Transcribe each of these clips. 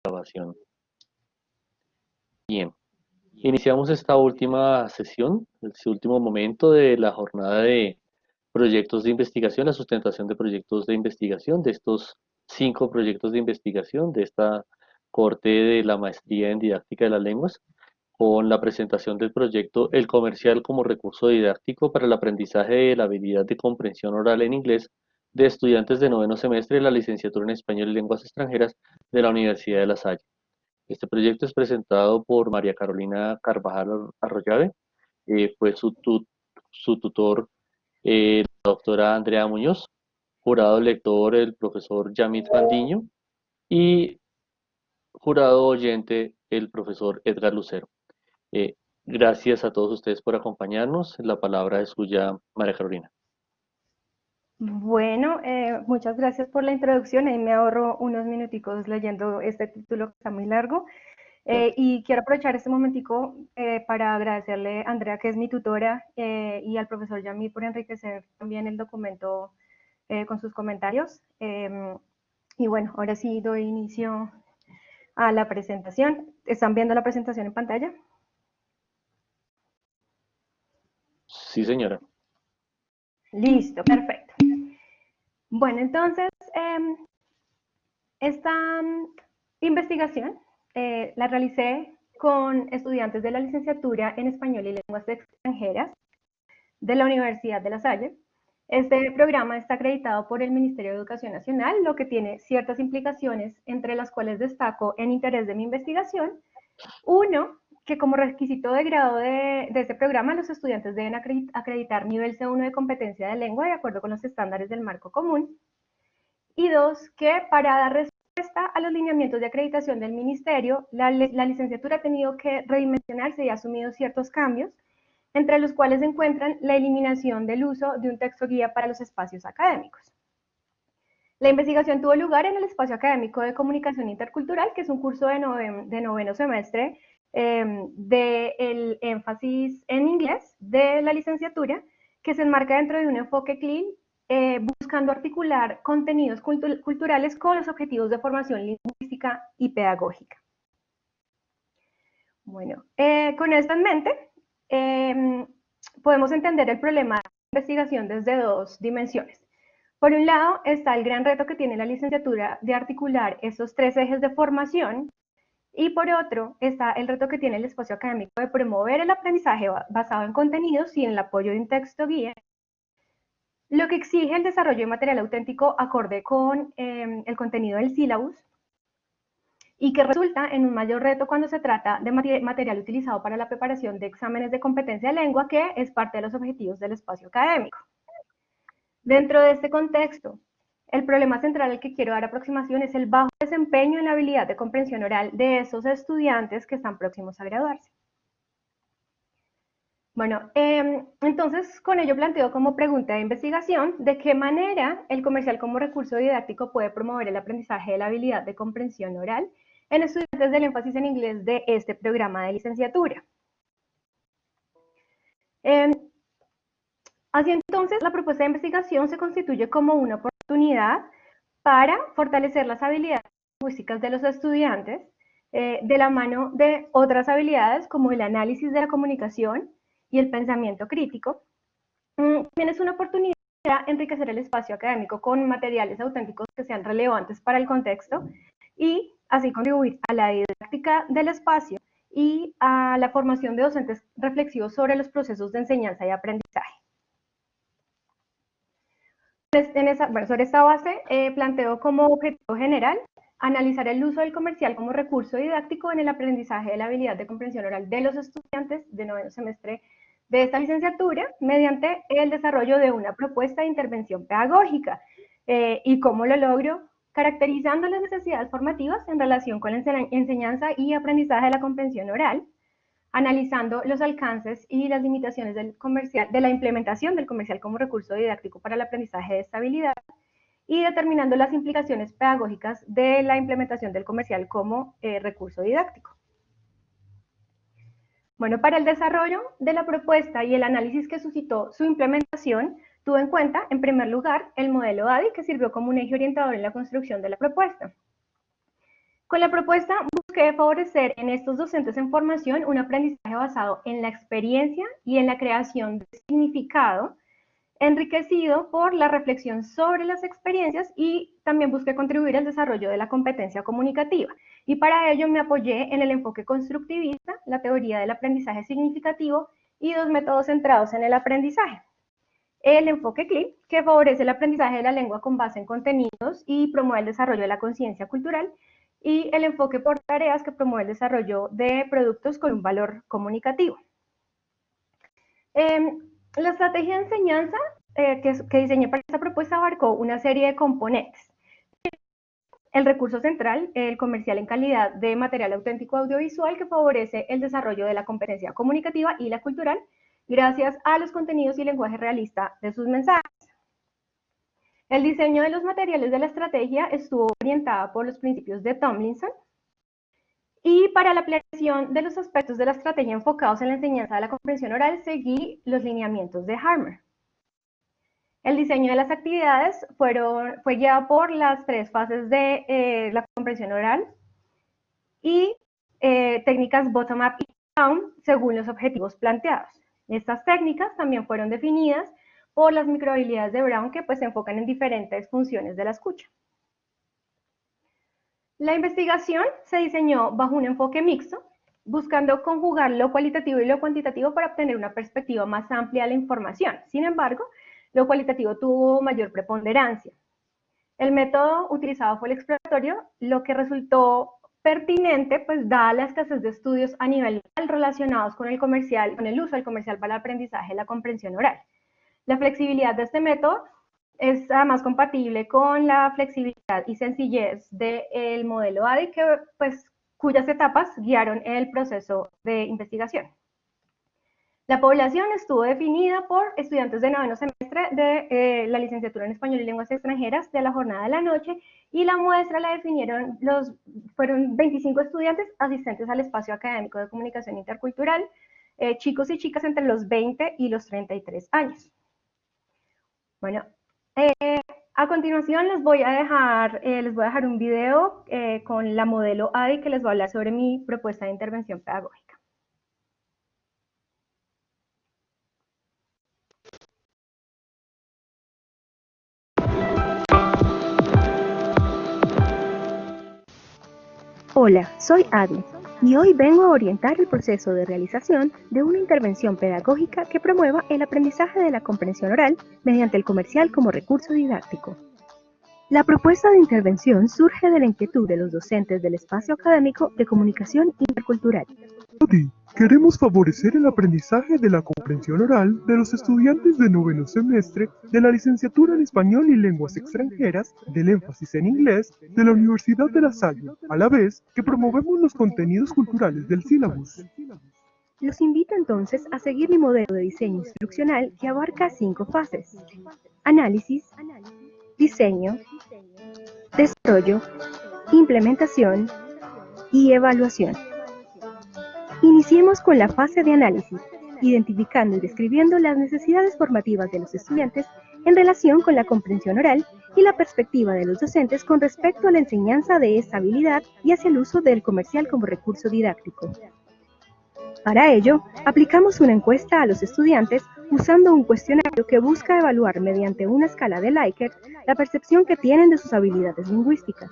grabación. Bien, iniciamos esta última sesión, este último momento de la jornada de proyectos de investigación, la sustentación de proyectos de investigación, de estos 5 proyectos de investigación de esta corte de la maestría en didáctica de las lenguas, con la presentación del proyecto El Comercial como recurso didáctico para el aprendizaje de la habilidad de comprensión oral en inglés de estudiantes de noveno semestre de la licenciatura en Español y Lenguas Extranjeras de la Universidad de La Salle. Este proyecto es presentado por María Carolina Carvajal Arroyave, fue su tutor la doctora Andrea Muñoz, jurado lector el profesor Yamit Fandiño y jurado oyente el profesor Edgar Lucero. Eh, Gracias a todos ustedes por acompañarnos. La palabra es suya, María Carolina. Bueno, muchas gracias por la introducción. Ahí me ahorro unos minuticos leyendo este título que está muy largo. Y quiero aprovechar este momentico para agradecerle a Andrea, que es mi tutora, y al profesor Yamil por enriquecer también el documento con sus comentarios. Y bueno, ahora sí doy inicio a la presentación. ¿Están viendo la presentación en pantalla? Sí, señora. Listo, perfecto. Bueno, entonces, esta investigación la realicé con estudiantes de la licenciatura en Español y Lenguas Extranjeras de la Universidad de La Salle. Este programa está acreditado por el Ministerio de Educación Nacional, lo que tiene ciertas implicaciones, entre las cuales destaco en interés de mi investigación. Uno, que como requisito de grado de este programa, los estudiantes deben acreditar nivel C1 de competencia de lengua de acuerdo con los estándares del marco común. Y dos, que para dar respuesta a los lineamientos de acreditación del Ministerio, la licenciatura ha tenido que redimensionarse y ha asumido ciertos cambios, entre los cuales se encuentran la eliminación del uso de un texto guía para los espacios académicos. La investigación tuvo lugar en el espacio académico de comunicación intercultural, que es un curso de noveno semestre del énfasis en inglés de la licenciatura, que se enmarca dentro de un enfoque CLIL, buscando articular contenidos culturales con los objetivos de formación lingüística y pedagógica. Bueno, con esto en mente, podemos entender el problema de investigación desde dos dimensiones. Por un lado está el gran reto que tiene la licenciatura de articular esos 3 ejes de formación, y por otro está el reto que tiene el espacio académico de promover el aprendizaje basado en contenidos y en el apoyo de un texto guía, lo que exige el desarrollo de material auténtico acorde con el contenido del sílabus, y que resulta en un mayor reto cuando se trata de material utilizado para la preparación de exámenes de competencia de lengua, que es parte de los objetivos del espacio académico. Dentro de este contexto, el problema central al que quiero dar aproximación es el bajo desempeño en la habilidad de comprensión oral de esos estudiantes que están próximos a graduarse. Bueno, entonces con ello planteo como pregunta de investigación de qué manera el comercial como recurso didáctico puede promover el aprendizaje de la habilidad de comprensión oral en estudiantes del énfasis en inglés de este programa de licenciatura. Así entonces, la propuesta de investigación se constituye como una oportunidad para fortalecer las habilidades lingüísticas de los estudiantes de la mano de otras habilidades como el análisis de la comunicación y el pensamiento crítico. También es una oportunidad para enriquecer el espacio académico con materiales auténticos que sean relevantes para el contexto y así contribuir a la didáctica del espacio y a la formación de docentes reflexivos sobre los procesos de enseñanza y aprendizaje. Sobre esta base, planteo como objetivo general analizar el uso del comercial como recurso didáctico en el aprendizaje de la habilidad de comprensión oral de los estudiantes de noveno semestre de esta licenciatura mediante el desarrollo de una propuesta de intervención pedagógica. ¿Y cómo lo logro? Caracterizando las necesidades formativas en relación con la enseñanza y aprendizaje de la comprensión oral, analizando los alcances y las limitaciones de la implementación del comercial como recurso didáctico para el aprendizaje de esta habilidad, y determinando las implicaciones pedagógicas de la implementación del comercial como recurso didáctico. Bueno, para el desarrollo de la propuesta y el análisis que suscitó su implementación, tuve en cuenta, en primer lugar, el modelo ADI, que sirvió como un eje orientador en la construcción de la propuesta. Con la propuesta busqué favorecer en estos docentes en formación un aprendizaje basado en la experiencia y en la creación de significado, enriquecido por la reflexión sobre las experiencias, y también busqué contribuir al desarrollo de la competencia comunicativa. Y para ello me apoyé en el enfoque constructivista, la teoría del aprendizaje significativo y dos métodos centrados en el aprendizaje. El enfoque CLIP, que favorece el aprendizaje de la lengua con base en contenidos y promueve el desarrollo de la conciencia cultural, y el enfoque por tareas, que promueve el desarrollo de productos con un valor comunicativo. La estrategia de enseñanza que diseñé para esta propuesta abarcó una serie de componentes. El recurso central, el comercial en calidad de material auténtico audiovisual, que favorece el desarrollo de la competencia comunicativa y la cultural, gracias a los contenidos y lenguaje realista de sus mensajes. El diseño de los materiales de la estrategia estuvo orientada por los principios de Tomlinson, y para la planeación de los aspectos de la estrategia enfocados en la enseñanza de la comprensión oral, seguí los lineamientos de Harmer. El diseño de las actividades fue guiado por las 3 fases de la comprensión oral y técnicas bottom-up y down según los objetivos planteados. Estas técnicas también fueron definidas por las microhabilidades de Brown, que pues se enfocan en diferentes funciones de la escucha. La investigación se diseñó bajo un enfoque mixto, buscando conjugar lo cualitativo y lo cuantitativo para obtener una perspectiva más amplia de la información. Sin embargo, lo cualitativo tuvo mayor preponderancia. El método utilizado fue el exploratorio, lo que resultó pertinente, pues dada la escasez de estudios a nivel relacionados con el uso del comercial para el aprendizaje y la comprensión oral. La flexibilidad de este método es además compatible con la flexibilidad y sencillez del modelo ADI, cuyas etapas guiaron el proceso de investigación. La población estuvo definida por estudiantes de noveno semestre de la licenciatura en Español y Lenguas Extranjeras de la jornada de la noche, y la muestra la definieron fueron 25 estudiantes asistentes al espacio académico de comunicación intercultural, chicos y chicas entre los 20 y los 33 años. Bueno, a continuación les voy a dejar un video con la modelo ADI, que les va a hablar sobre mi propuesta de intervención pedagógica. Hola, soy Adi y hoy vengo a orientar el proceso de realización de una intervención pedagógica que promueva el aprendizaje de la comprensión oral mediante el comercial como recurso didáctico. La propuesta de intervención surge de la inquietud de los docentes del espacio académico de comunicación intercultural. Adi, queremos favorecer el aprendizaje de la comprensión oral de los estudiantes de noveno semestre de la licenciatura en Español y Lenguas Extranjeras, del énfasis en inglés, de la Universidad de La Salle, a la vez que promovemos los contenidos culturales del sílabus. Los invito entonces a seguir mi modelo de diseño instruccional, que abarca 5 fases: análisis, diseño, desarrollo, implementación y evaluación. Iniciemos con la fase de análisis, identificando y describiendo las necesidades formativas de los estudiantes en relación con la comprensión oral y la perspectiva de los docentes con respecto a la enseñanza de esta habilidad y hacia el uso del comercial como recurso didáctico. Para ello, aplicamos una encuesta a los estudiantes usando un cuestionario que busca evaluar mediante una escala de Likert la percepción que tienen de sus habilidades lingüísticas.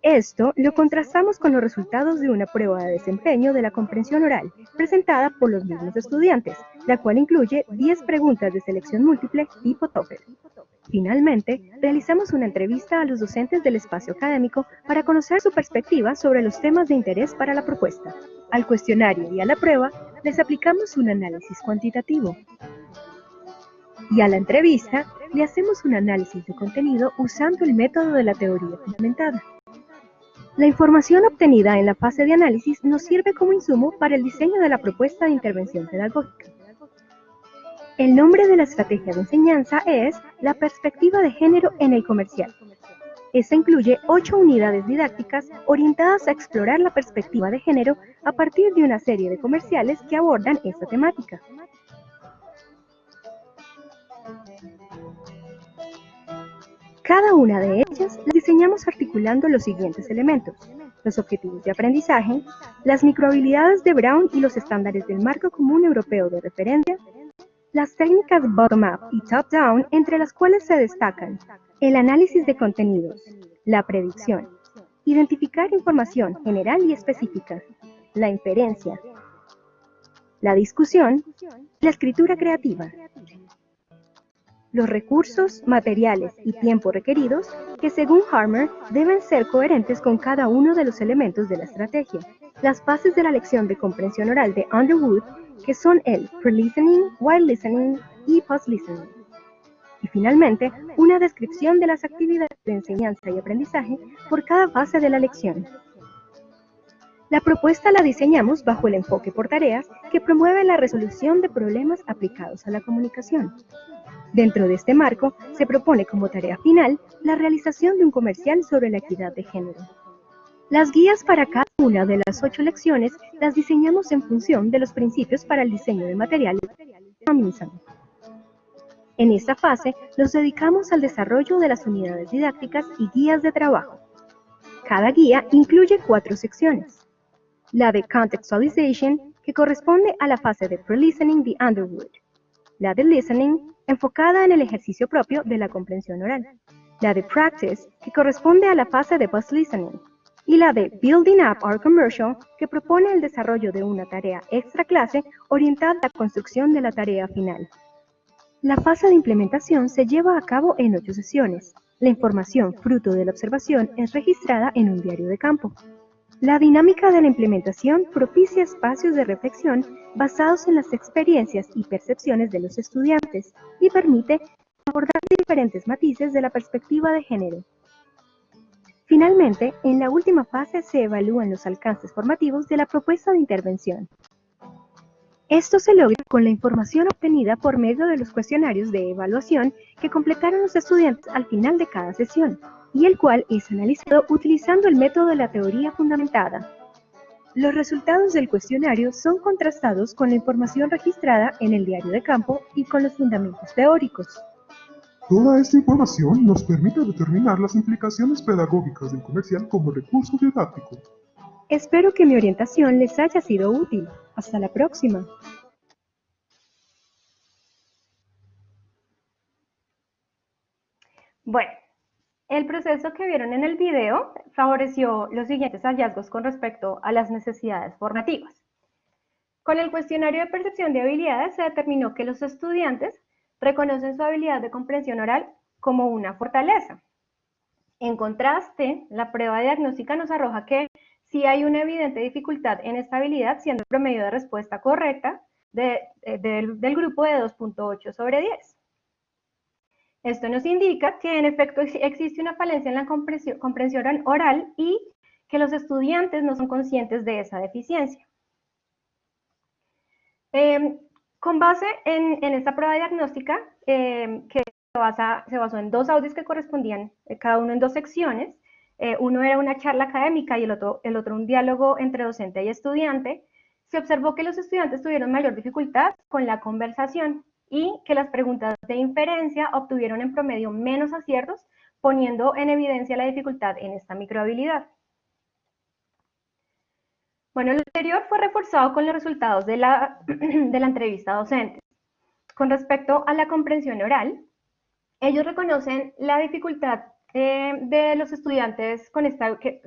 Esto lo contrastamos con los resultados de una prueba de desempeño de la comprensión oral, presentada por los mismos estudiantes, la cual incluye 10 preguntas de selección múltiple tipo TOEFL. Finalmente, realizamos una entrevista a los docentes del espacio académico para conocer su perspectiva sobre los temas de interés para la propuesta. Al cuestionario y a la prueba, les aplicamos un análisis cuantitativo. Y a la entrevista, le hacemos un análisis de contenido usando el método de la teoría fundamentada. La información obtenida en la fase de análisis nos sirve como insumo para el diseño de la propuesta de intervención pedagógica. El nombre de la estrategia de enseñanza es la perspectiva de género en el comercial. Esta incluye 8 unidades didácticas orientadas a explorar la perspectiva de género a partir de una serie de comerciales que abordan esta temática. Cada una de ellas las diseñamos articulando los siguientes elementos: los objetivos de aprendizaje, las microhabilidades de Brown y los estándares del Marco Común Europeo de Referencia, las técnicas bottom-up y top-down, entre las cuales se destacan el análisis de contenidos, la predicción, identificar información general y específica, la inferencia, la discusión, la escritura creativa. Los recursos, materiales y tiempo requeridos, que según Harmer deben ser coherentes con cada uno de los elementos de la estrategia. Las fases de la lección de comprensión oral de Underwood, que son el pre-listening, while listening y post-listening. Y finalmente, una descripción de las actividades de enseñanza y aprendizaje por cada fase de la lección. La propuesta la diseñamos bajo el enfoque por tareas que promueve la resolución de problemas aplicados a la comunicación. Dentro de este marco, se propone como tarea final la realización de un comercial sobre la equidad de género. Las guías para cada una de las 8 lecciones las diseñamos en función de los principios para el diseño de materiales de Tomlinson. En esta fase, nos dedicamos al desarrollo de las unidades didácticas y guías de trabajo. Cada guía incluye 4 secciones. La de Contextualization, que corresponde a la fase de Pre-Listening de Underwood. La de Listening, enfocada en el ejercicio propio de la comprensión oral. La de Practice, que corresponde a la fase de Post-Listening. Y la de Building Up Our Commercial, que propone el desarrollo de una tarea extra clase orientada a la construcción de la tarea final. La fase de implementación se lleva a cabo en 8 sesiones. La información fruto de la observación es registrada en un diario de campo. La dinámica de la implementación propicia espacios de reflexión basados en las experiencias y percepciones de los estudiantes y permite abordar diferentes matices de la perspectiva de género. Finalmente, en la última fase se evalúan los alcances formativos de la propuesta de intervención. Esto se logra con la información obtenida por medio de los cuestionarios de evaluación que completaron los estudiantes al final de cada sesión, y el cual es analizado utilizando el método de la teoría fundamentada. Los resultados del cuestionario son contrastados con la información registrada en el diario de campo y con los fundamentos teóricos. Toda esta información nos permite determinar las implicaciones pedagógicas del comercial como recurso didáctico. Espero que mi orientación les haya sido útil. Hasta la próxima. Bueno, el proceso que vieron en el video favoreció los siguientes hallazgos con respecto a las necesidades formativas. Con el cuestionario de percepción de habilidades se determinó que los estudiantes reconocen su habilidad de comprensión oral como una fortaleza. En contraste, la prueba diagnóstica nos arroja que sí hay una evidente dificultad en esta habilidad, siendo el promedio de respuesta correcta del grupo de 2.8 sobre 10. Esto nos indica que en efecto existe una falencia en la comprensión oral y que los estudiantes no son conscientes de esa deficiencia. Con base en esta prueba diagnóstica, que se basó en 2 audios que correspondían cada uno en 2 secciones, uno era una charla académica y el otro un diálogo entre docente y estudiante, se observó que los estudiantes tuvieron mayor dificultad con la conversación y que las preguntas de inferencia obtuvieron en promedio menos aciertos, poniendo en evidencia la dificultad en esta microhabilidad. Bueno, lo anterior fue reforzado con los resultados de la entrevista docente. Con respecto a la comprensión oral, ellos reconocen la dificultad de los estudiantes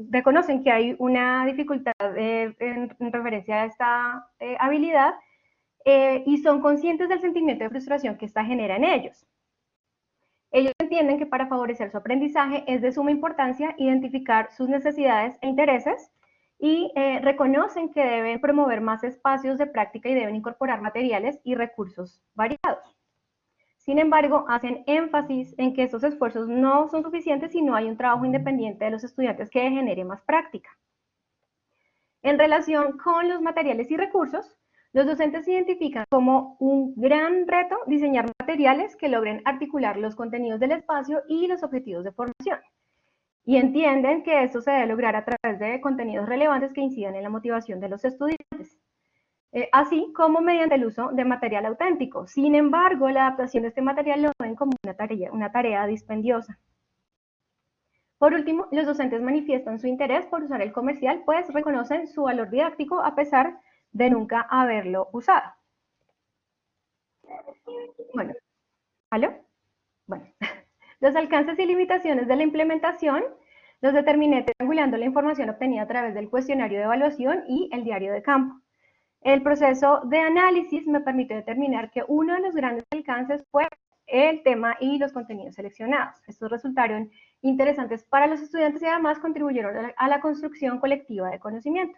reconocen que hay una dificultad en referencia a esta habilidad y son conscientes del sentimiento de frustración que esta genera en ellos. Ellos entienden que para favorecer su aprendizaje es de suma importancia identificar sus necesidades e intereses y reconocen que deben promover más espacios de práctica y deben incorporar materiales y recursos variados. Sin embargo, hacen énfasis en que estos esfuerzos no son suficientes si no hay un trabajo independiente de los estudiantes que genere más práctica. En relación con los materiales y recursos, los docentes identifican como un gran reto diseñar materiales que logren articular los contenidos del espacio y los objetivos de formación. Y entienden que esto se debe lograr a través de contenidos relevantes que incidan en la motivación de los estudiantes, así como mediante el uso de material auténtico. Sin embargo, la adaptación de este material lo ven como una tarea dispendiosa. Por último, los docentes manifiestan su interés por usar el comercial, pues reconocen su valor didáctico a pesar de nunca haberlo usado. Bueno, ¿aló? Bueno, los alcances y limitaciones de la implementación los determiné triangulando la información obtenida a través del cuestionario de evaluación y el diario de campo. El proceso de análisis me permitió determinar que uno de los grandes alcances fue el tema y los contenidos seleccionados. Estos resultaron interesantes para los estudiantes y además contribuyeron a la construcción colectiva de conocimiento.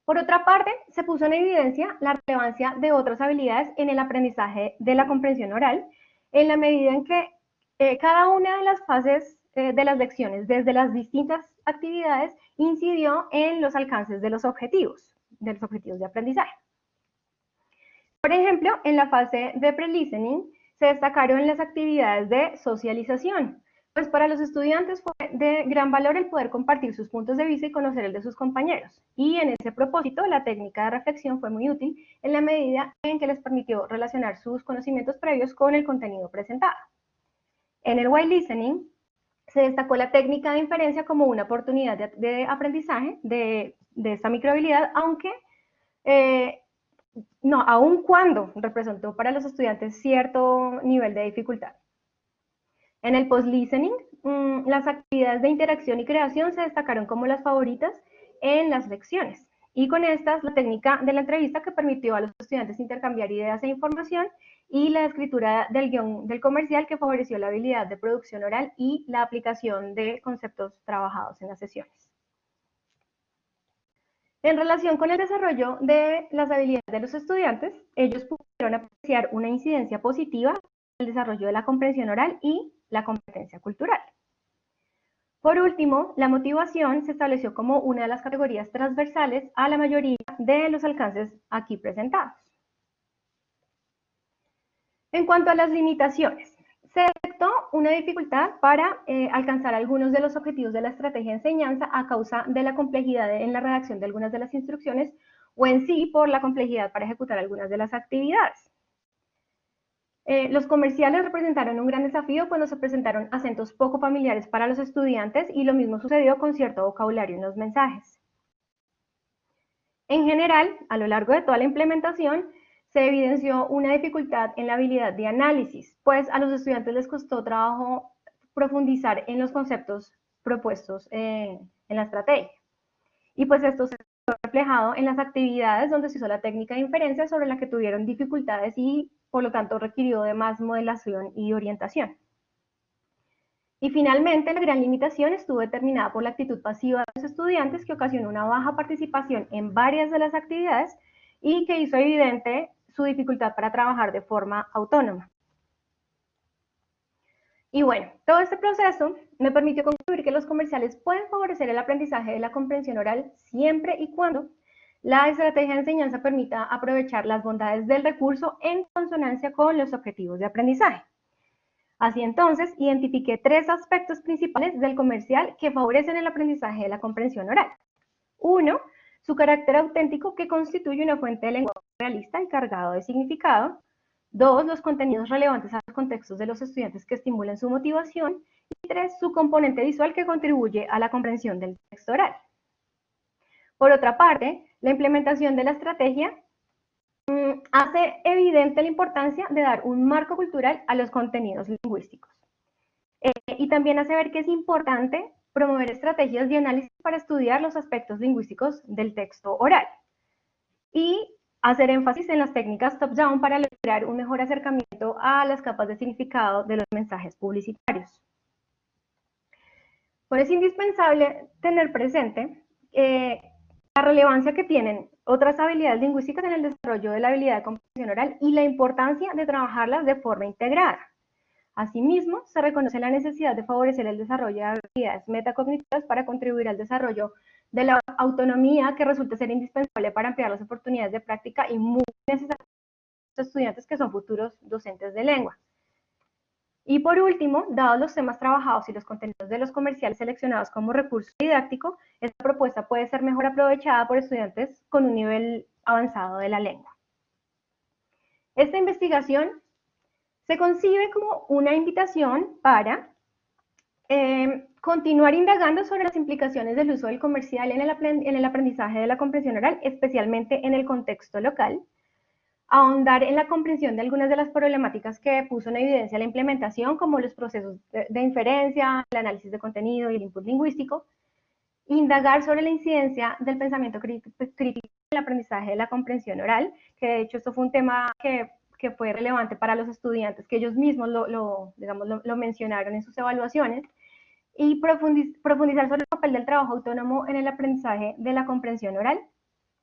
Por otra parte, se puso en evidencia la relevancia de otras habilidades en el aprendizaje de la comprensión oral, en la medida en que cada una de las fases de las lecciones, desde las distintas actividades, incidió en los alcances de los objetivos de aprendizaje. Por ejemplo, en la fase de pre-listening se destacaron las actividades de socialización, pues para los estudiantes fue de gran valor el poder compartir sus puntos de vista y conocer el de sus compañeros. Y en ese propósito, la técnica de reflexión fue muy útil en la medida en que les permitió relacionar sus conocimientos previos con el contenido presentado. En el while listening se destacó la técnica de inferencia como una oportunidad de aprendizaje de esta microhabilidad, aun cuando representó para los estudiantes cierto nivel de dificultad. En el post-listening, las actividades de interacción y creación se destacaron como las favoritas en las lecciones. Y con estas, la técnica de la entrevista que permitió a los estudiantes intercambiar ideas e información y la escritura del guión del comercial que favoreció la habilidad de producción oral y la aplicación de conceptos trabajados en las sesiones. En relación con el desarrollo de las habilidades de los estudiantes, ellos pudieron apreciar una incidencia positiva en el desarrollo de la comprensión oral y la competencia cultural. Por último, la motivación se estableció como una de las categorías transversales a la mayoría de los alcances aquí presentados. En cuanto a las limitaciones, se detectó una dificultad para alcanzar algunos de los objetivos de la estrategia de enseñanza a causa de la complejidad en la redacción de algunas de las instrucciones o en sí por la complejidad para ejecutar algunas de las actividades. Los comerciales representaron un gran desafío cuando se presentaron acentos poco familiares para los estudiantes y lo mismo sucedió con cierto vocabulario en los mensajes. En general, a lo largo de toda la implementación, se evidenció una dificultad en la habilidad de análisis, pues a los estudiantes les costó trabajo profundizar en los conceptos propuestos en la estrategia. Y pues esto se vio reflejado en las actividades donde se usó la técnica de inferencia sobre la que tuvieron dificultades y por lo tanto requirió de más modelación y orientación. Y finalmente, la gran limitación estuvo determinada por la actitud pasiva de los estudiantes que ocasionó una baja participación en varias de las actividades y que hizo evidente su dificultad para trabajar de forma autónoma. Y bueno, todo este proceso me permitió concluir que los comerciales pueden favorecer el aprendizaje de la comprensión oral siempre y cuando la estrategia de enseñanza permita aprovechar las bondades del recurso en consonancia con los objetivos de aprendizaje. Así entonces, identifiqué 3 aspectos principales del comercial que favorecen el aprendizaje de la comprensión oral. 1, su carácter auténtico que constituye una fuente de lenguaje realista y cargado de significado. 2, los contenidos relevantes a los contextos de los estudiantes que estimulan su motivación. Y 3, su componente visual que contribuye a la comprensión del texto oral. Por otra parte, la implementación de la estrategia hace evidente la importancia de dar un marco cultural a los contenidos lingüísticos. Y también hace ver que es importante promover estrategias de análisis para estudiar los aspectos lingüísticos del texto oral. Y hacer énfasis en las técnicas top-down para lograr un mejor acercamiento a las capas de significado de los mensajes publicitarios. Por eso es indispensable tener presente la relevancia que tienen otras habilidades lingüísticas en el desarrollo de la habilidad de comprensión oral y la importancia de trabajarlas de forma integrada. Asimismo, se reconoce la necesidad de favorecer el desarrollo de habilidades metacognitivas para contribuir al desarrollo de la autonomía que resulta ser indispensable para ampliar las oportunidades de práctica y muy necesaria para los estudiantes que son futuros docentes de lengua. Y por último, dados los temas trabajados y los contenidos de los comerciales seleccionados como recurso didáctico, esta propuesta puede ser mejor aprovechada por estudiantes con un nivel avanzado de la lengua. Esta investigación se concibe como una invitación para continuar indagando sobre las implicaciones del uso del comercial en el aprendizaje de la comprensión oral, especialmente en el contexto local, ahondar en la comprensión de algunas de las problemáticas que puso en evidencia la implementación, como los procesos de inferencia, el análisis de contenido y el input lingüístico, indagar sobre la incidencia del pensamiento crítico en el aprendizaje de la comprensión oral, que de hecho esto fue un tema que fue relevante para los estudiantes, que ellos mismos lo mencionaron en sus evaluaciones, y profundizar sobre el papel del trabajo autónomo en el aprendizaje de la comprensión oral.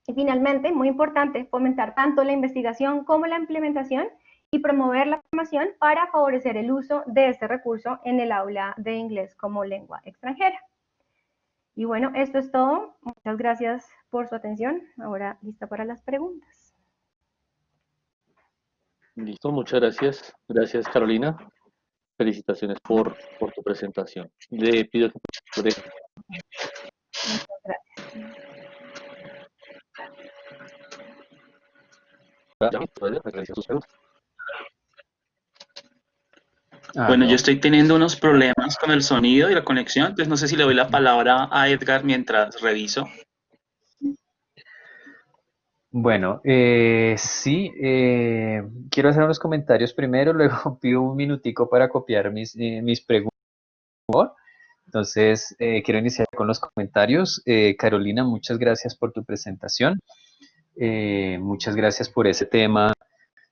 Y finalmente, muy importante, fomentar tanto la investigación como la implementación y promover la formación para favorecer el uso de este recurso en el aula de inglés como lengua extranjera. Y bueno, esto es todo. Muchas gracias por su atención. Ahora lista para las preguntas. Listo, muchas gracias. Gracias, Carolina. Felicitaciones por tu presentación. Le pido que Muchas gracias. sus preguntas. Bueno, yo estoy teniendo unos problemas con el sonido y la conexión, entonces no sé si le doy la palabra a Edgar mientras reviso. Bueno, sí, quiero hacer unos comentarios primero, luego pido un minutico para copiar mis preguntas. Entonces, quiero iniciar con los comentarios. Carolina, muchas gracias por tu presentación. Muchas gracias por ese tema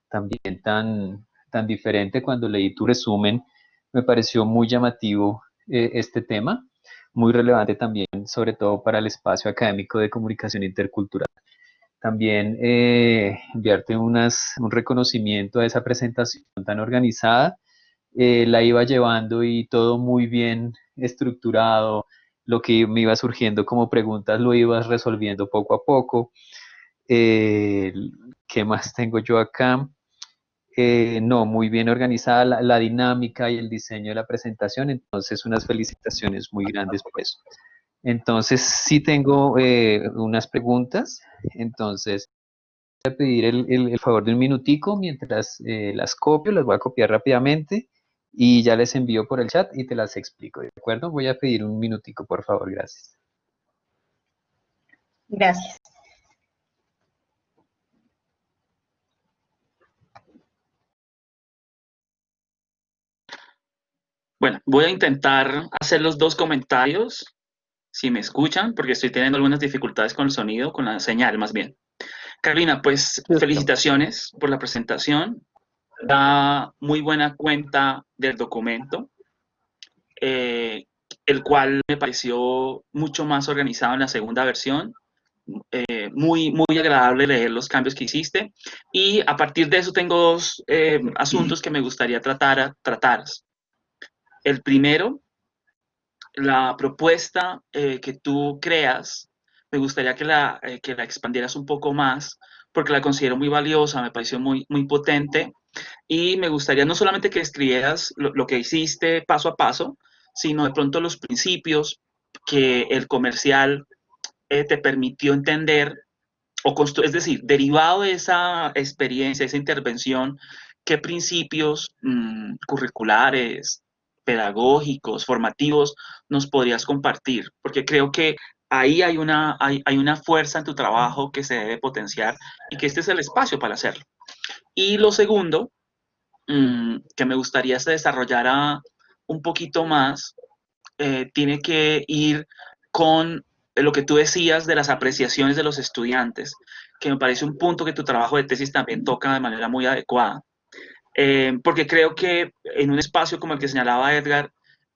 también tan diferente. Cuando leí tu resumen, me pareció muy llamativo este tema, muy relevante también, sobre todo para el espacio académico de comunicación intercultural. También enviarte un reconocimiento a esa presentación tan organizada. La iba llevando y todo muy bien estructurado. Lo que me iba surgiendo como preguntas lo ibas resolviendo poco a poco. ¿Qué más tengo yo acá? No, muy bien organizada la dinámica y el diseño de la presentación, entonces unas felicitaciones muy grandes por eso. Entonces sí tengo unas preguntas, entonces voy a pedir el favor de un minutico mientras las copio, las voy a copiar rápidamente y ya les envío por el chat y te las explico, ¿de acuerdo? Voy a pedir un minutico, por favor, gracias. Gracias. Bueno, voy a intentar hacer los dos comentarios, si me escuchan, porque estoy teniendo algunas dificultades con el sonido, con la señal más bien. Carolina, pues felicitaciones por la presentación. Da muy buena cuenta del documento, el cual me pareció mucho más organizado en la segunda versión. Muy agradable leer los cambios que hiciste. Y a partir de eso tengo dos asuntos que me gustaría tratar. El primero, la propuesta que tú creas, me gustaría que la expandieras un poco más, porque la considero muy valiosa, me pareció muy potente, y me gustaría no solamente que escribieras lo que hiciste paso a paso, sino de pronto los principios que el comercial te permitió entender, es decir, derivado de esa experiencia, esa intervención, qué principios curriculares, pedagógicos, formativos nos podrías compartir, porque creo que ahí hay una fuerza en tu trabajo que se debe potenciar y que este es el espacio para hacerlo. Y lo segundo, que me gustaría se desarrollara un poquito más, tiene que ir con lo que tú decías de las apreciaciones de los estudiantes, que me parece un punto que tu trabajo de tesis también toca de manera muy adecuada. Porque creo que en un espacio como el que señalaba Edgar,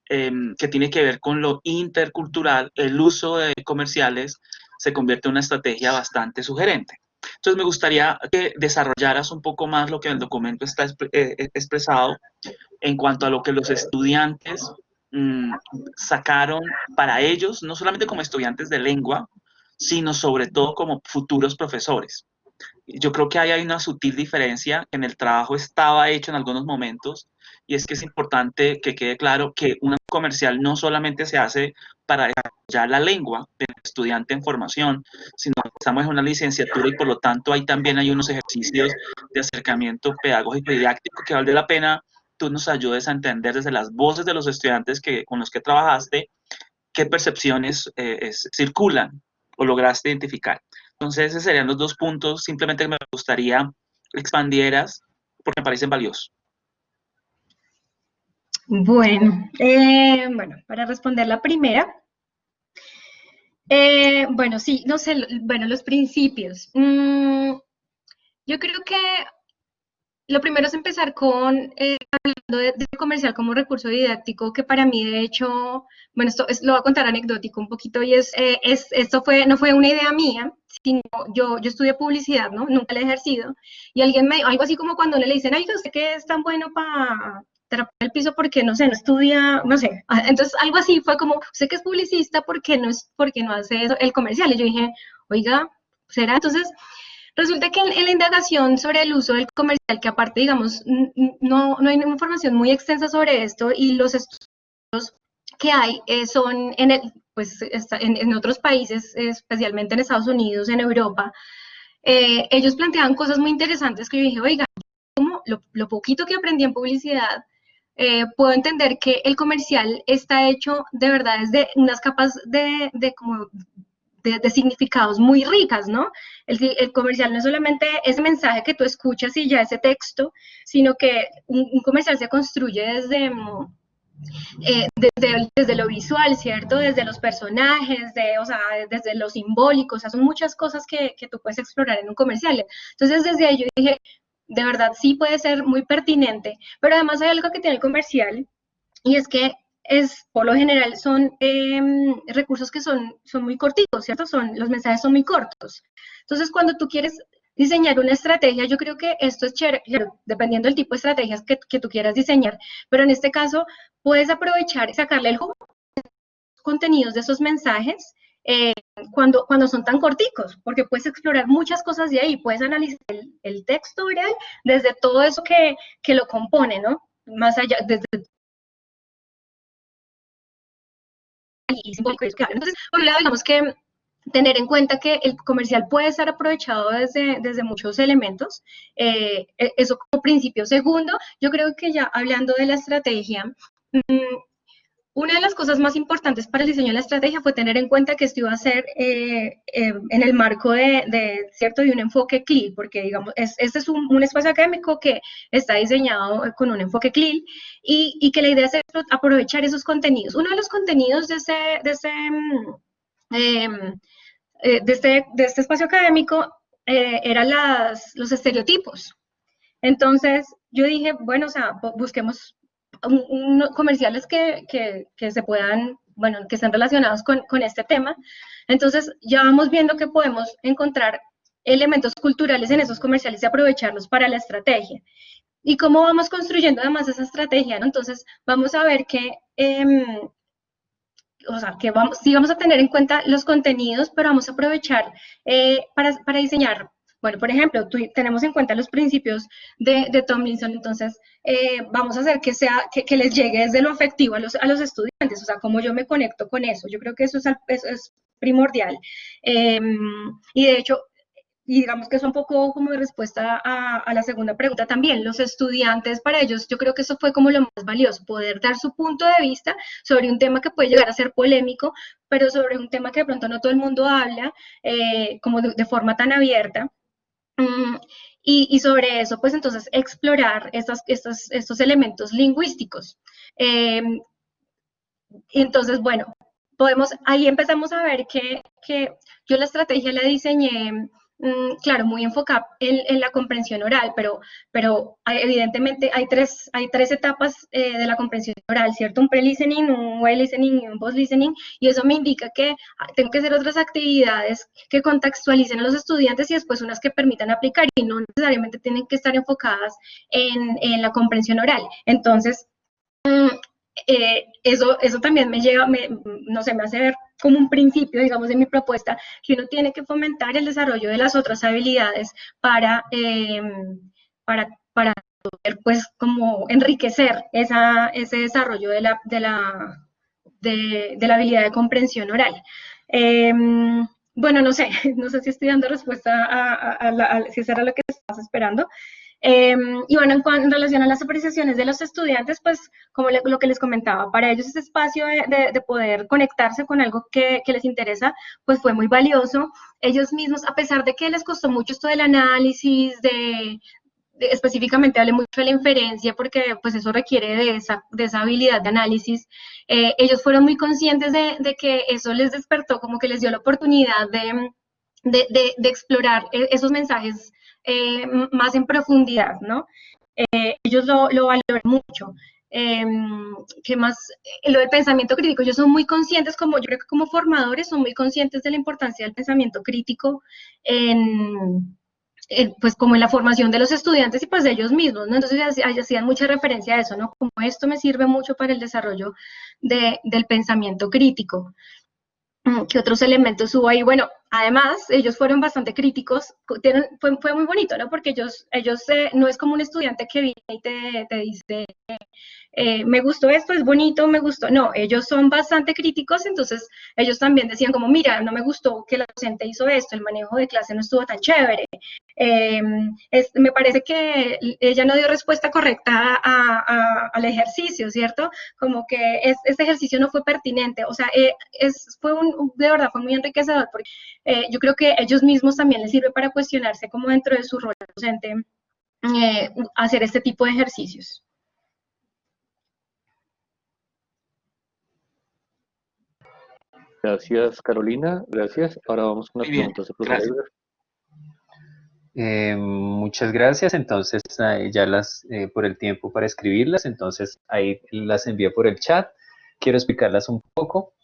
que tiene que ver con lo intercultural, el uso de comerciales se convierte en una estrategia bastante sugerente. Entonces me gustaría que desarrollaras un poco más lo que en el documento está expresado en cuanto a lo que los estudiantes sacaron para ellos, no solamente como estudiantes de lengua, sino sobre todo como futuros profesores. Yo creo que ahí hay una sutil diferencia, que en el trabajo estaba hecho en algunos momentos, y es que es importante que quede claro que un comercial no solamente se hace para desarrollar la lengua del estudiante en formación, sino que estamos en una licenciatura y por lo tanto ahí también hay unos ejercicios de acercamiento pedagógico y didáctico que vale la pena tú nos ayudes a entender desde las voces de los estudiantes con los que trabajaste, qué percepciones circulan o lograste identificar. Entonces, esos serían los dos puntos, simplemente que me gustaría expandieras, porque me parecen valiosos. Bueno, para responder la primera, bueno, sí, no sé, bueno, los principios. Yo creo que lo primero es empezar con hablando de comercial como recurso didáctico, que para mí, de hecho, bueno, lo voy a contar anecdótico un poquito, y esto no fue una idea mía, sino yo estudié publicidad, ¿no? Nunca la he ejercido, y algo así como cuando le dicen, ay, ¿usted qué es tan bueno para trapear el piso porque, no sé, no estudia, no sé? Entonces, algo así fue como, usted que es publicista, ¿por qué no hace eso, el comercial? Y yo dije, oiga, ¿será? Entonces, resulta que en la indagación sobre el uso del comercial, que aparte, digamos, no hay información muy extensa sobre esto, y los estudios que hay son en otros países, especialmente en Estados Unidos, en Europa, ellos planteaban cosas muy interesantes que yo dije, oiga, como lo poquito que aprendí en publicidad, puedo entender que el comercial está hecho de verdad desde unas capas de significados muy ricas, ¿no? El comercial no es solamente ese mensaje que tú escuchas y ya ese texto, sino que un comercial se construye desde lo visual, ¿cierto? Desde los personajes, desde lo simbólico, o sea, son muchas cosas que tú puedes explorar en un comercial. Entonces, desde ahí yo dije, de verdad sí puede ser muy pertinente, pero además hay algo que tiene el comercial, y es que por lo general son recursos que son muy cortitos, ¿cierto? Los mensajes son muy cortos. Entonces, cuando tú quieres diseñar una estrategia, yo creo que esto es chévere, claro, dependiendo del tipo de estrategias que tú quieras diseñar, pero en este caso puedes aprovechar y sacarle el jugo a los contenidos de esos mensajes cuando son tan corticos, porque puedes explorar muchas cosas de ahí, puedes analizar el texto oral desde todo eso que lo compone, ¿no? Más allá, desde entonces, por un lado, digamos que tener en cuenta que el comercial puede ser aprovechado desde muchos elementos, eso como principio. Segundo, yo creo que ya hablando de la estrategia, una de las cosas más importantes para el diseño de la estrategia fue tener en cuenta que esto iba a ser en el marco ¿cierto? De un enfoque CLIL, porque digamos, este es un espacio académico que está diseñado con un enfoque CLIL, y que la idea es aprovechar esos contenidos. Uno de los contenidos de este espacio académico eran los estereotipos. Entonces, yo dije, bueno, o sea, busquemos comerciales que se puedan, bueno, que estén relacionados con este tema. Entonces, ya vamos viendo que podemos encontrar elementos culturales en esos comerciales y aprovecharlos para la estrategia. ¿Y cómo vamos construyendo además esa estrategia, ¿no? Entonces, vamos a ver que sí vamos a tener en cuenta los contenidos, pero vamos a aprovechar para diseñar. Bueno, por ejemplo, tenemos en cuenta los principios de Tomlinson, entonces vamos a hacer que les llegue desde lo afectivo a los estudiantes, o sea, cómo yo me conecto con eso. Yo creo que eso es primordial. Y de hecho, y digamos que es un poco como de respuesta a la segunda pregunta también, los estudiantes, para ellos yo creo que eso fue como lo más valioso, poder dar su punto de vista sobre un tema que puede llegar a ser polémico, pero sobre un tema que de pronto no todo el mundo habla como de forma tan abierta. Y sobre eso, pues entonces explorar estos elementos lingüísticos. Entonces, bueno, ahí empezamos a ver que yo la estrategia la diseñé, claro, muy enfocada en la comprensión oral, pero evidentemente hay tres etapas de la comprensión oral, ¿cierto? Un pre-listening, un well-listening y un post-listening, y eso me indica que tengo que hacer otras actividades que contextualicen a los estudiantes y después unas que permitan aplicar, y no necesariamente tienen que estar enfocadas en la comprensión oral. Entonces, eso también me hace ver como un principio, digamos, de mi propuesta, que uno tiene que fomentar el desarrollo de las otras habilidades para poder, pues, como enriquecer ese desarrollo de la habilidad de comprensión oral. Bueno, no sé si estoy dando respuesta si eso era lo que estabas esperando. Y bueno, en relación a las apreciaciones de los estudiantes, pues como lo que les comentaba, para ellos ese espacio de poder conectarse con algo que les interesa, pues fue muy valioso. Ellos mismos, a pesar de que les costó mucho esto del análisis, específicamente hablé mucho de la inferencia, porque pues eso requiere de esa habilidad de análisis, ellos fueron muy conscientes de que eso les despertó, como que les dio la oportunidad de explorar esos mensajes más en profundidad, ¿no? Ellos lo valoran mucho. ¿Qué más? Lo del pensamiento crítico, ellos son muy conscientes, como yo creo que como formadores son muy conscientes de la importancia del pensamiento crítico pues como en la formación de los estudiantes y pues de ellos mismos, ¿no? Entonces hacían mucha referencia a eso, ¿no? Como esto me sirve mucho para el desarrollo del pensamiento crítico. ¿Qué otros elementos hubo ahí? Bueno, además, ellos fueron bastante críticos, fue muy bonito, ¿no? Porque ellos no es como un estudiante que viene y te dice, me gustó esto, es bonito, me gustó. No, ellos son bastante críticos, entonces ellos también decían como, mira, no me gustó que la docente hizo esto, el manejo de clase no estuvo tan chévere. Me parece que ella no dio respuesta correcta al ejercicio, ¿cierto? Como que este ejercicio no fue pertinente, o sea, de verdad fue muy enriquecedor, porque yo creo que ellos mismos también les sirve para cuestionarse como dentro de su rol docente, hacer este tipo de ejercicios. Gracias, Carolina. Gracias. Ahora vamos con las Muy bien, preguntas del profesor gracias. Edgar. Muchas gracias. Entonces, ya por el tiempo para escribirlas, entonces ahí las envío por el chat. Quiero explicarlas un poco.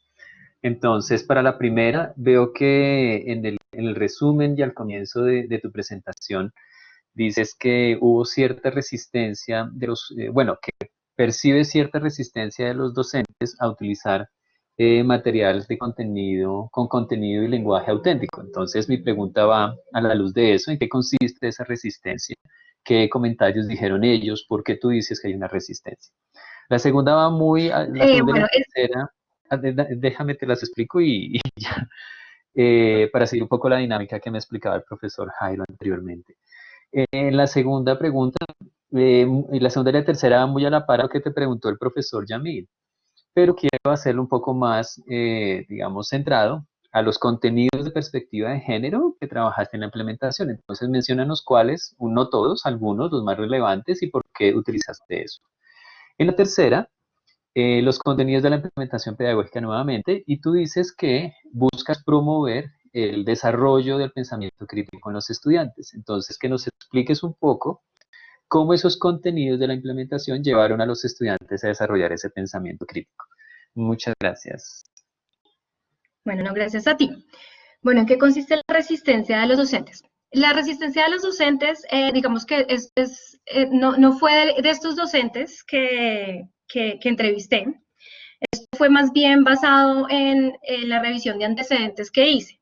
Entonces, para la primera, veo que en el resumen y al comienzo de tu presentación, dices que hubo cierta resistencia que percibe cierta resistencia de los docentes a utilizar materiales con contenido y lenguaje auténtico. Entonces, mi pregunta va a la luz de eso: ¿en qué consiste esa resistencia? ¿Qué comentarios dijeron ellos? ¿Por qué tú dices que hay una resistencia? La segunda va la segunda y la tercera, déjame te las explico y ya, para seguir un poco la dinámica que me explicaba el profesor Jairo anteriormente. La segunda pregunta, y la segunda y la tercera van muy a la par a lo que te preguntó el profesor Yamil, pero quiero hacerlo un poco más, digamos, centrado a los contenidos de perspectiva de género que trabajaste en la implementación. Entonces, menciónanos cuáles, no todos, algunos, los más relevantes y por qué utilizaste eso. En la tercera, los contenidos de la implementación pedagógica nuevamente, y tú dices que buscas promover el desarrollo del pensamiento crítico en los estudiantes. Entonces, que nos expliques un poco cómo esos contenidos de la implementación llevaron a los estudiantes a desarrollar ese pensamiento crítico. Muchas gracias. Bueno, no, gracias a ti. Bueno, ¿en qué consiste la resistencia de los docentes? La resistencia de los docentes, digamos que no fue de estos docentes que entrevisté. Esto fue más bien basado en la revisión de antecedentes que hice.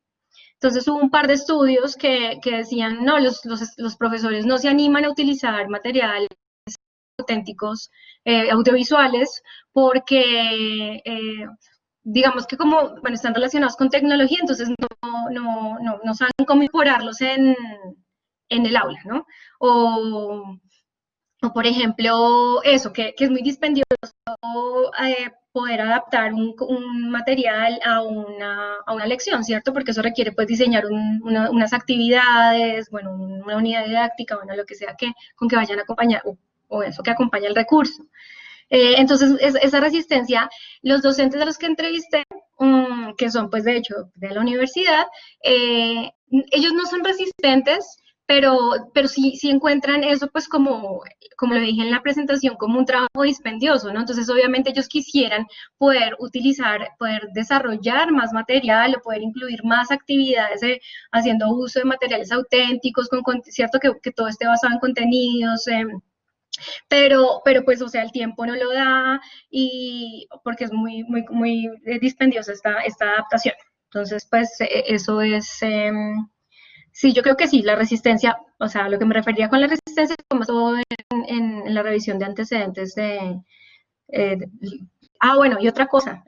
Entonces hubo un par de estudios que decían, no, los profesores no se animan a utilizar materiales auténticos audiovisuales porque digamos que como, bueno, están relacionados con tecnología, entonces no saben cómo incorporarlos en el aula, ¿no? O por ejemplo, eso, que es muy dispendioso poder adaptar un material a una lección, ¿cierto? Porque eso requiere pues diseñar unas actividades, bueno, una unidad didáctica, bueno, lo que sea con que vayan a acompañar, o eso que acompaña el recurso. Entonces, esa resistencia, los docentes a los que entrevisté, que son pues de hecho de la universidad, ellos no son resistentes, pero sí encuentran eso pues como lo dije en la presentación, como un trabajo dispendioso, ¿no? Entonces obviamente ellos quisieran poder desarrollar más material o poder incluir más actividades haciendo uso de materiales auténticos, cierto que todo esté basado en contenidos, pero pues, o sea, el tiempo no lo da y porque es muy dispendiosa esta adaptación. Entonces, pues, eso es, sí, yo creo que sí, la resistencia, o sea, lo que me refería con la resistencia es como todo en la revisión de antecedentes bueno, y otra cosa,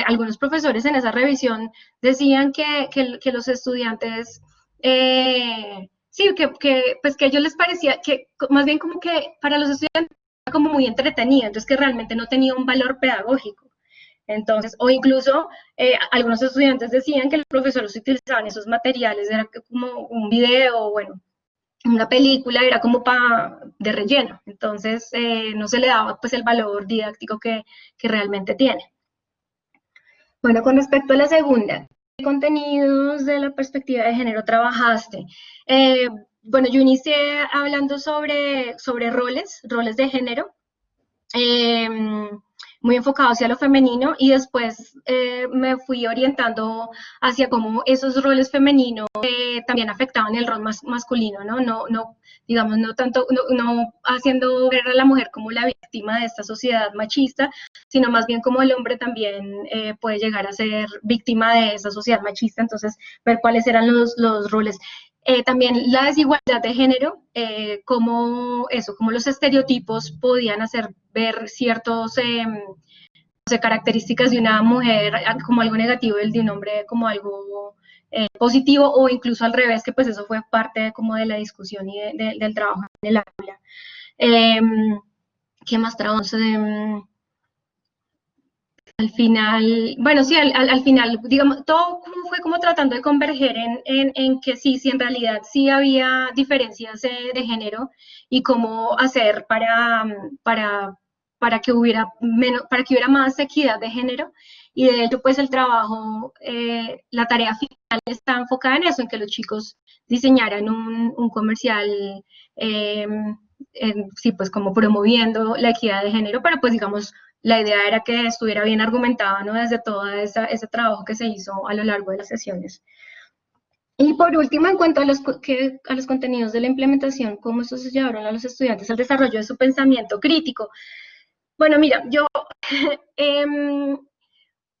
algunos profesores en esa revisión decían que los estudiantes sí, pues que a ellos les parecía que más bien como que para los estudiantes era como muy entretenido, entonces que realmente no tenía un valor pedagógico. Entonces, o incluso algunos estudiantes decían que los profesores utilizaban esos materiales, era como un video, bueno, una película, era como de relleno, entonces no se le daba pues el valor didáctico que realmente tiene. Bueno, con respecto a la segunda, ¿qué contenidos de la perspectiva de género trabajaste? Bueno, yo inicié hablando sobre roles de género, eh, muy enfocado hacia lo femenino y después me fui orientando hacia cómo esos roles femeninos también afectaban el rol masculino, ¿no? No, digamos, no tanto, no haciendo ver a la mujer como la víctima de esta sociedad machista, sino más bien como el hombre también puede llegar a ser víctima de esa sociedad machista, entonces ver cuáles eran los roles. También la desigualdad de género, cómo los estereotipos podían hacer ver ciertos características de una mujer como algo negativo y el de un hombre como algo positivo, o incluso al revés, que pues eso fue parte como de la discusión y del trabajo en el aula. ¿Qué más trabajamos? Al final, bueno, sí, al final, digamos, todo fue como tratando de converger en que sí, en realidad sí había diferencias de género y cómo hacer para que hubiera para que hubiera más equidad de género. Y de hecho, pues el trabajo, la tarea final está enfocada en eso, en que los chicos diseñaran un comercial, sí, pues como promoviendo la equidad de género, pero pues digamos, la idea era que estuviera bien argumentado, ¿no? Desde todo ese trabajo que se hizo a lo largo de las sesiones. Y por último, en cuanto a los contenidos de la implementación, cómo estos se llevaron a los estudiantes al desarrollo de su pensamiento crítico. Bueno, mira, yo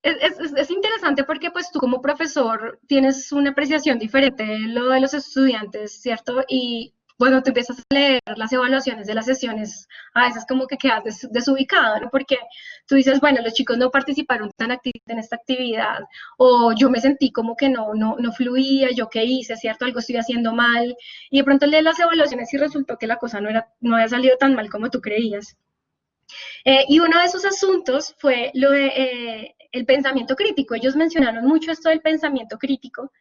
es interesante porque pues tú como profesor tienes una apreciación diferente de lo de los estudiantes, ¿cierto? Y cuando tú empiezas a leer las evaluaciones de las sesiones, a veces como que quedas desubicado, ¿no? Porque tú dices, bueno, los chicos no participaron tan activamente en esta actividad, o yo me sentí como que no fluía, yo qué hice, ¿cierto? Algo estoy haciendo mal, y de pronto lees las evaluaciones y resultó que la cosa no había salido tan mal como tú creías. Y uno de esos asuntos fue lo de el pensamiento crítico. Ellos mencionaron mucho esto del pensamiento crítico,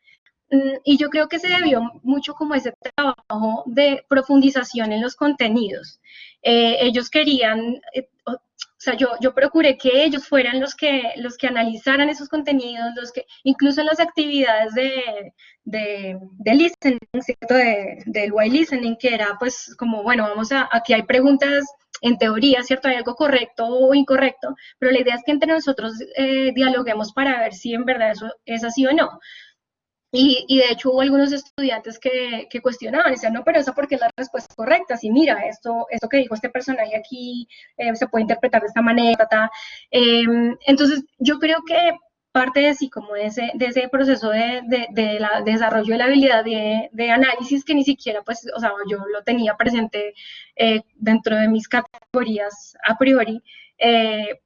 y yo creo que se debió mucho como ese trabajo de profundización en los contenidos. Ellos querían, o sea, yo procuré que ellos fueran los que analizaran esos contenidos, incluso en las actividades de listening, ¿cierto? Del white listening, que era pues como, bueno, aquí hay preguntas en teoría, ¿cierto? Hay algo correcto o incorrecto, pero la idea es que entre nosotros dialoguemos para ver si en verdad eso es así o no. Y de hecho hubo algunos estudiantes que cuestionaban, decían, no, pero esa porque es la respuesta correcta, si mira, esto que dijo este personaje aquí se puede interpretar de esta manera, entonces yo creo que parte de sí, como de ese proceso de desarrollo de la habilidad de análisis, que ni siquiera, pues, o sea, yo lo tenía presente dentro de mis categorías a priori,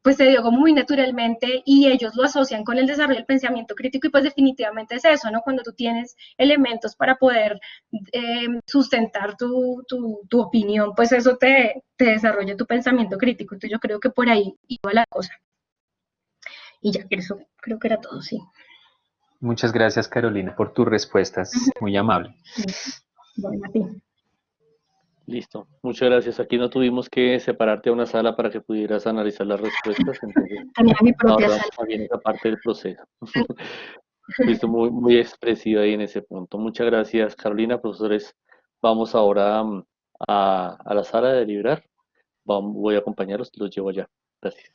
pues se dio como muy naturalmente y ellos lo asocian con el desarrollo del pensamiento crítico y pues definitivamente es eso, ¿no? Cuando tú tienes elementos para poder sustentar tu opinión, pues eso te desarrolla tu pensamiento crítico. Entonces yo creo que por ahí iba la cosa. Y ya, eso creo que era todo, sí. Muchas gracias, Carolina, por tus respuestas. Muy amable. Bueno, a ti. Listo, muchas gracias. Aquí no tuvimos que separarte a una sala para que pudieras analizar las respuestas, entonces También a mi propia ahorramos sala. también esa parte del proceso. Listo, muy, muy expresiva ahí en ese punto. Muchas gracias, Carolina. Profesores, vamos ahora a la sala de deliberar. Voy a acompañarlos, los llevo allá. Gracias.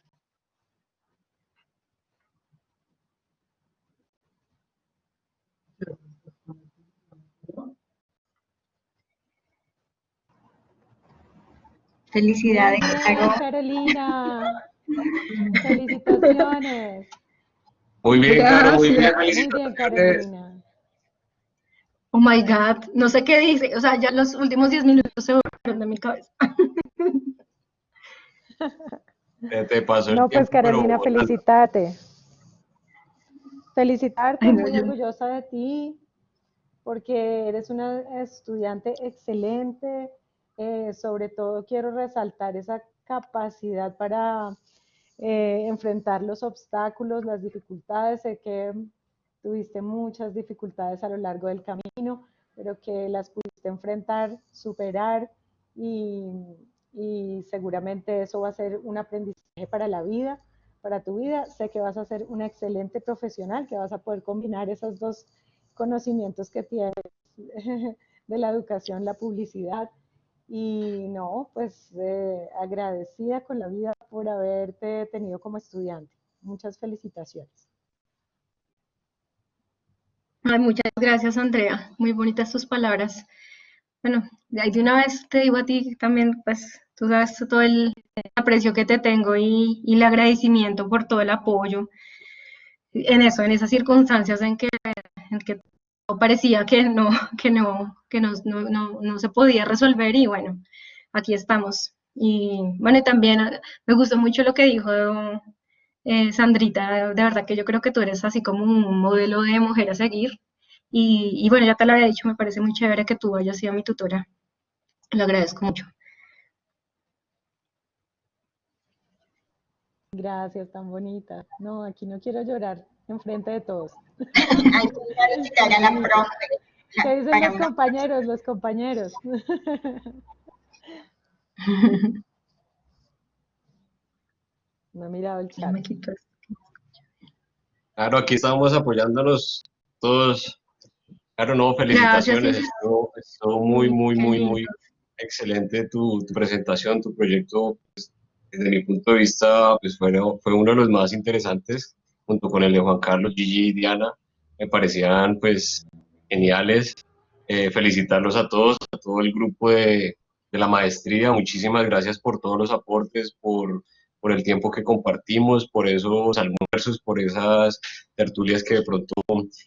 Felicidades, Muy bien, Caro. Carolina. Felicitaciones. Muy bien, Caro, muy bien. Muy bien, Carolina. Oh my God, no sé qué dice, o sea, ya los últimos 10 minutos se borraron de mi cabeza. Te pasó el No, pues tiempo, pero Carolina, volando. felicitarte. Felicitarte, Ay, no, muy orgullosa de ti. porque eres una estudiante excelente. Sobre todo quiero resaltar esa capacidad para enfrentar los obstáculos, las dificultades. Sé que tuviste muchas dificultades a lo largo del camino, pero que las pudiste enfrentar, superar y, y seguramente eso va a ser un aprendizaje para la vida, para tu vida. Sé que vas a ser una excelente profesional, que vas a poder combinar esos dos conocimientos que tienes de la educación, la publicidad. Y no, pues agradecida con la vida por haberte tenido como estudiante. Muchas felicitaciones. Ay, muchas gracias, Andrea. Muy bonitas tus palabras. Bueno, de ahí de una vez te digo a ti también, pues tú sabes todo el aprecio que te tengo y el agradecimiento por todo el apoyo en eso, en esas circunstancias en que todo parecía que no se podía resolver y bueno, aquí estamos. Y bueno, y también me gustó mucho lo que dijo Sandrita, de verdad que yo creo que tú eres así como un modelo de mujer a seguir. Y bueno, ya te lo había dicho, me parece muy chévere que tú hayas sido mi tutora. Lo agradezco mucho. Gracias, tan bonita. No, aquí no quiero llorar enfrente de todos. Hay que felicitar a la profe. ¿Qué dicen Para los una compañeros, los compañeros? No he mirado el Ya chat. me quito esto. Claro, aquí estamos apoyándonos todos. Claro, no, Gracias, felicitaciones. Estuvo muy, muy, qué muy, lindo. muy excelente tu presentación, tu proyecto. Pues, desde mi punto de vista, pues fue uno de los más interesantes, junto con el de Juan Carlos, Gigi y Diana. Me parecían, pues, geniales. Felicitarlos a todos, a todo el grupo de la maestría. Muchísimas gracias por todos los aportes, por el tiempo que compartimos, por esos almuerzos, por esas tertulias que de pronto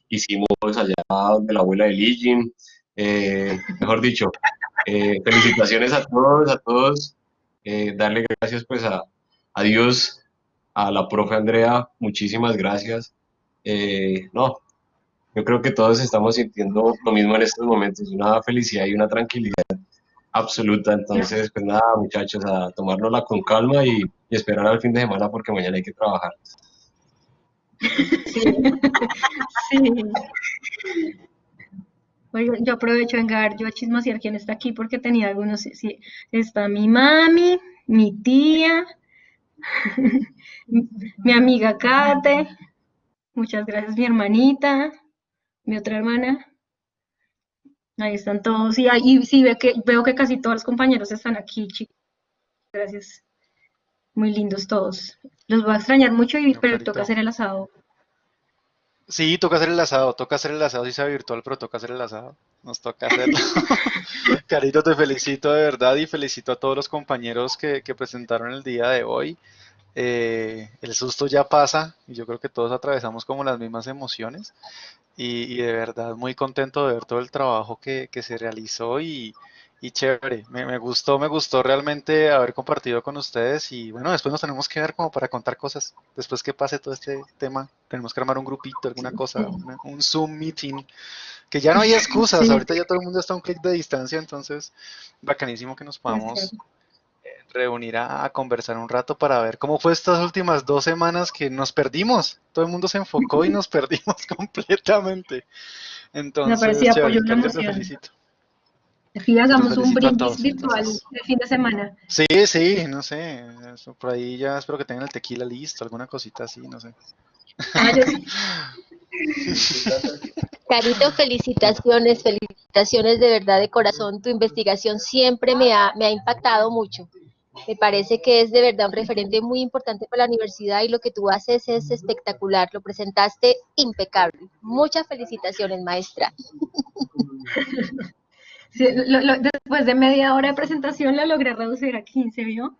hicimos allá de la abuela de Ligin. Mejor dicho, felicitaciones a todos. Darle gracias pues a Dios, a la profe Andrea, muchísimas gracias. No, yo creo que todos estamos sintiendo lo mismo en estos momentos, una felicidad y una tranquilidad absoluta. Entonces, pues nada, muchachos, a tomárnosla con calma y esperar al fin de semana porque mañana hay que trabajar. Sí. Oiga, yo aprovecho, vengar, yo a chismosear quién está aquí porque tenía algunos, sí, está mi mami, mi tía, mi amiga Kate, muchas gracias, mi hermanita, mi otra hermana, ahí están todos, y ahí sí veo que casi todos los compañeros están aquí, chicos, gracias, muy lindos todos. Los voy a extrañar mucho, No, pero toca Carito. hacer el asado. Sí, toca hacer el asado, sí sea virtual, pero toca hacer el asado. Nos toca hacerlo. Carito, te felicito de verdad y felicito a todos los compañeros que presentaron el día de hoy. El susto ya pasa y yo creo que todos atravesamos como las mismas emociones y de verdad muy contento de ver todo el trabajo que se realizó y chévere, me gustó realmente haber compartido con ustedes y bueno, después nos tenemos que ver como para contar cosas, después que pase todo este tema, tenemos que armar un grupito, alguna cosa, un Zoom meeting, que ya no hay excusas, Sí, ahorita ya todo el mundo está a un clic de distancia, entonces bacanísimo que nos es podamos cierto. reunir a conversar un rato para ver cómo fue estas últimas 2 semanas que nos perdimos. Todo el mundo se enfocó y nos perdimos completamente. Me Entonces, parecía apoyo chévere, la Carita, te emoción. felicito. Aquí Te hagamos un felicito a brindis todos. virtual Entonces, de fin de semana. sí, sí, no sé. Por ahí ya espero que tengan el tequila listo, alguna cosita así, no sé. Ah, yo sí. Carito, felicitaciones, felicitaciones de verdad de corazón. Tu investigación siempre me ha impactado mucho. Me parece que es de verdad un referente muy importante para la universidad y lo que tú haces es espectacular. Lo presentaste impecable. Muchas felicitaciones, maestra. Sí, después de media hora de presentación la logré reducir a 15, ¿vio?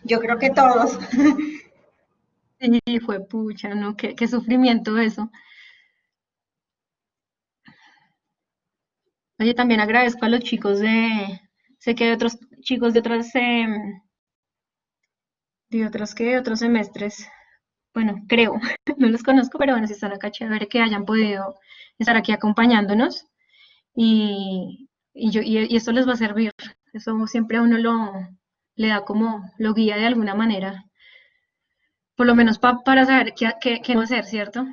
Yo creo que todos. Sí, fue pucha, ¿no? Qué sufrimiento eso. Oye, también agradezco a los chicos sé que hay otros chicos de otros, ¿qué? Otros semestres. bueno, creo, no los conozco, pero bueno, si están acá, chévere que hayan podido estar aquí acompañándonos y esto les va a servir. Eso siempre a uno le da como, lo guía de alguna manera, por lo menos para saber qué no hacer, ¿cierto?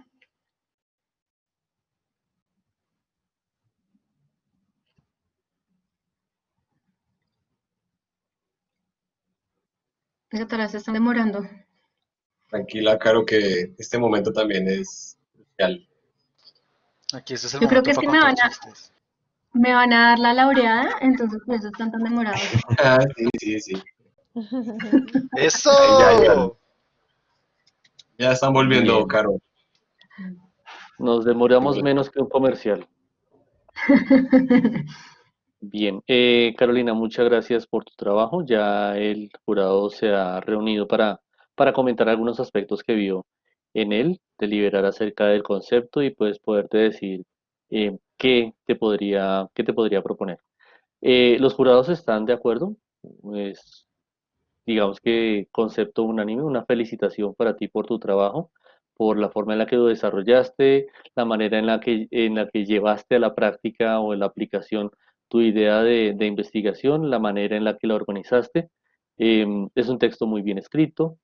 Esa tarea se están demorando. Tranquila, Caro, que este momento también es crucial. Aquí este es el Yo creo momento que es para que contar chistes. me van a dar la laureada, entonces por eso están tan demorados. Ah, sí, sí, sí. Ahí ¡Eso! ya están volviendo, Bien, Caro. nos demoramos menos que un comercial. Bien, Carolina, muchas gracias por tu trabajo. Ya el jurado se ha reunido para comentar algunos aspectos que vio en él, deliberar acerca del concepto y pues poderte decir qué te podría proponer. Los jurados están de acuerdo, es, digamos que concepto unánime, una felicitación para ti por tu trabajo, por la forma en la que lo desarrollaste, la manera en la que llevaste a la práctica o en la aplicación tu idea de investigación, la manera en la que la organizaste. Es un texto muy bien escrito,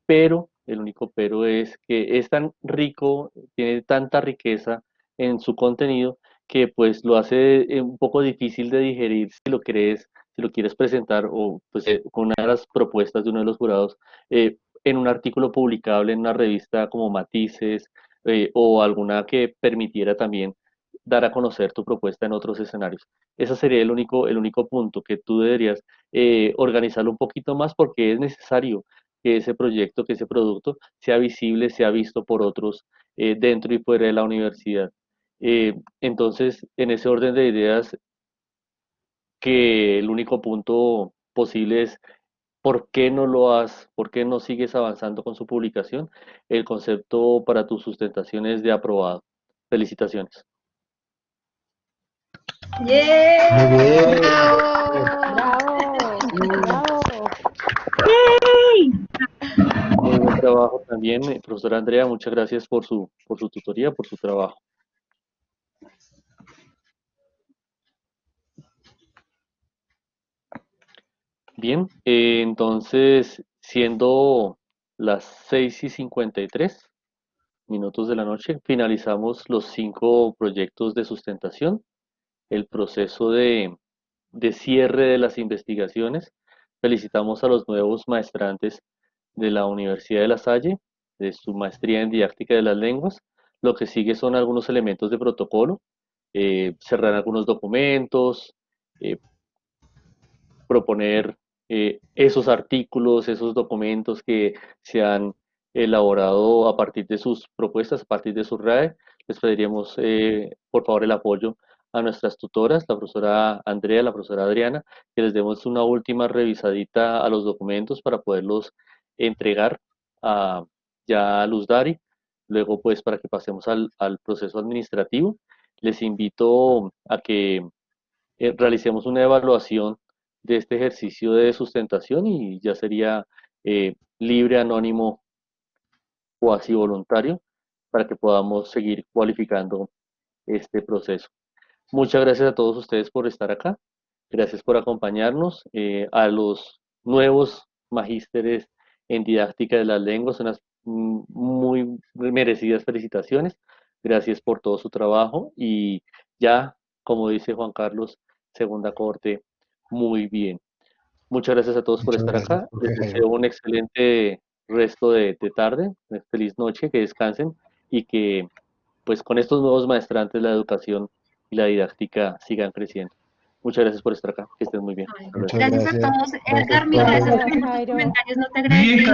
pero el único pero es que es tan rico, tiene tanta riqueza en su contenido que pues lo hace un poco difícil de digerir si lo quieres presentar o pues con una de las propuestas de uno de los jurados en un artículo publicable en una revista como Matices o alguna que permitiera también dar a conocer tu propuesta en otros escenarios. Ese sería el único punto que tú deberías organizarlo un poquito más porque es necesario que ese proyecto, que ese producto sea visible, sea visto por otros dentro y fuera de la universidad. Entonces, en ese orden de ideas, que el único punto posible es por qué no sigues avanzando con su publicación. El concepto para tu sustentación es de aprobado. Felicitaciones. ¡Yeah! Muy bien. ¡Bravo! ¡Bravo! Muy buen trabajo también, profesora Andrea. Muchas gracias por su tutoría, por su trabajo. Bien, entonces, siendo las 6:53 minutos de la noche, finalizamos los 5 proyectos de sustentación, el proceso de cierre de las investigaciones. Felicitamos a los nuevos maestrantes de la Universidad de La Salle, de su maestría en didáctica de las lenguas. Lo que sigue son algunos elementos de protocolo, cerrar algunos documentos, eh, proponer esos artículos, esos documentos que se han elaborado a partir de sus propuestas, a partir de su RAE. Les pediríamos, por favor, el apoyo a nuestras tutoras, la profesora Andrea, la profesora Adriana, que les demos una última revisadita a los documentos para poderlos entregar a, ya a Luz Dari. Luego, pues, para que pasemos al proceso administrativo, les invito a que realicemos una evaluación de este ejercicio de sustentación y ya sería libre, anónimo o así voluntario para que podamos seguir cualificando este proceso. Muchas gracias a todos ustedes por estar acá. Gracias por acompañarnos. A los nuevos magísteres en didáctica de las lenguas, unas muy merecidas felicitaciones. Gracias por todo su trabajo y ya, como dice Juan Carlos, segunda corte, muy bien. Muchas gracias a todos por Muchas estar gracias, acá. Les profe deseo Jairo. un excelente resto de tarde, feliz noche, que descansen y que pues con estos nuevos maestrantes la educación y la didáctica sigan creciendo. Muchas gracias por estar acá, que estén muy bien. Ay, Muchas gracias a gracias, todos. profe, Edgar, mil profe. gracias Gracias, por tus Jairo. comentarios, no te agradezco.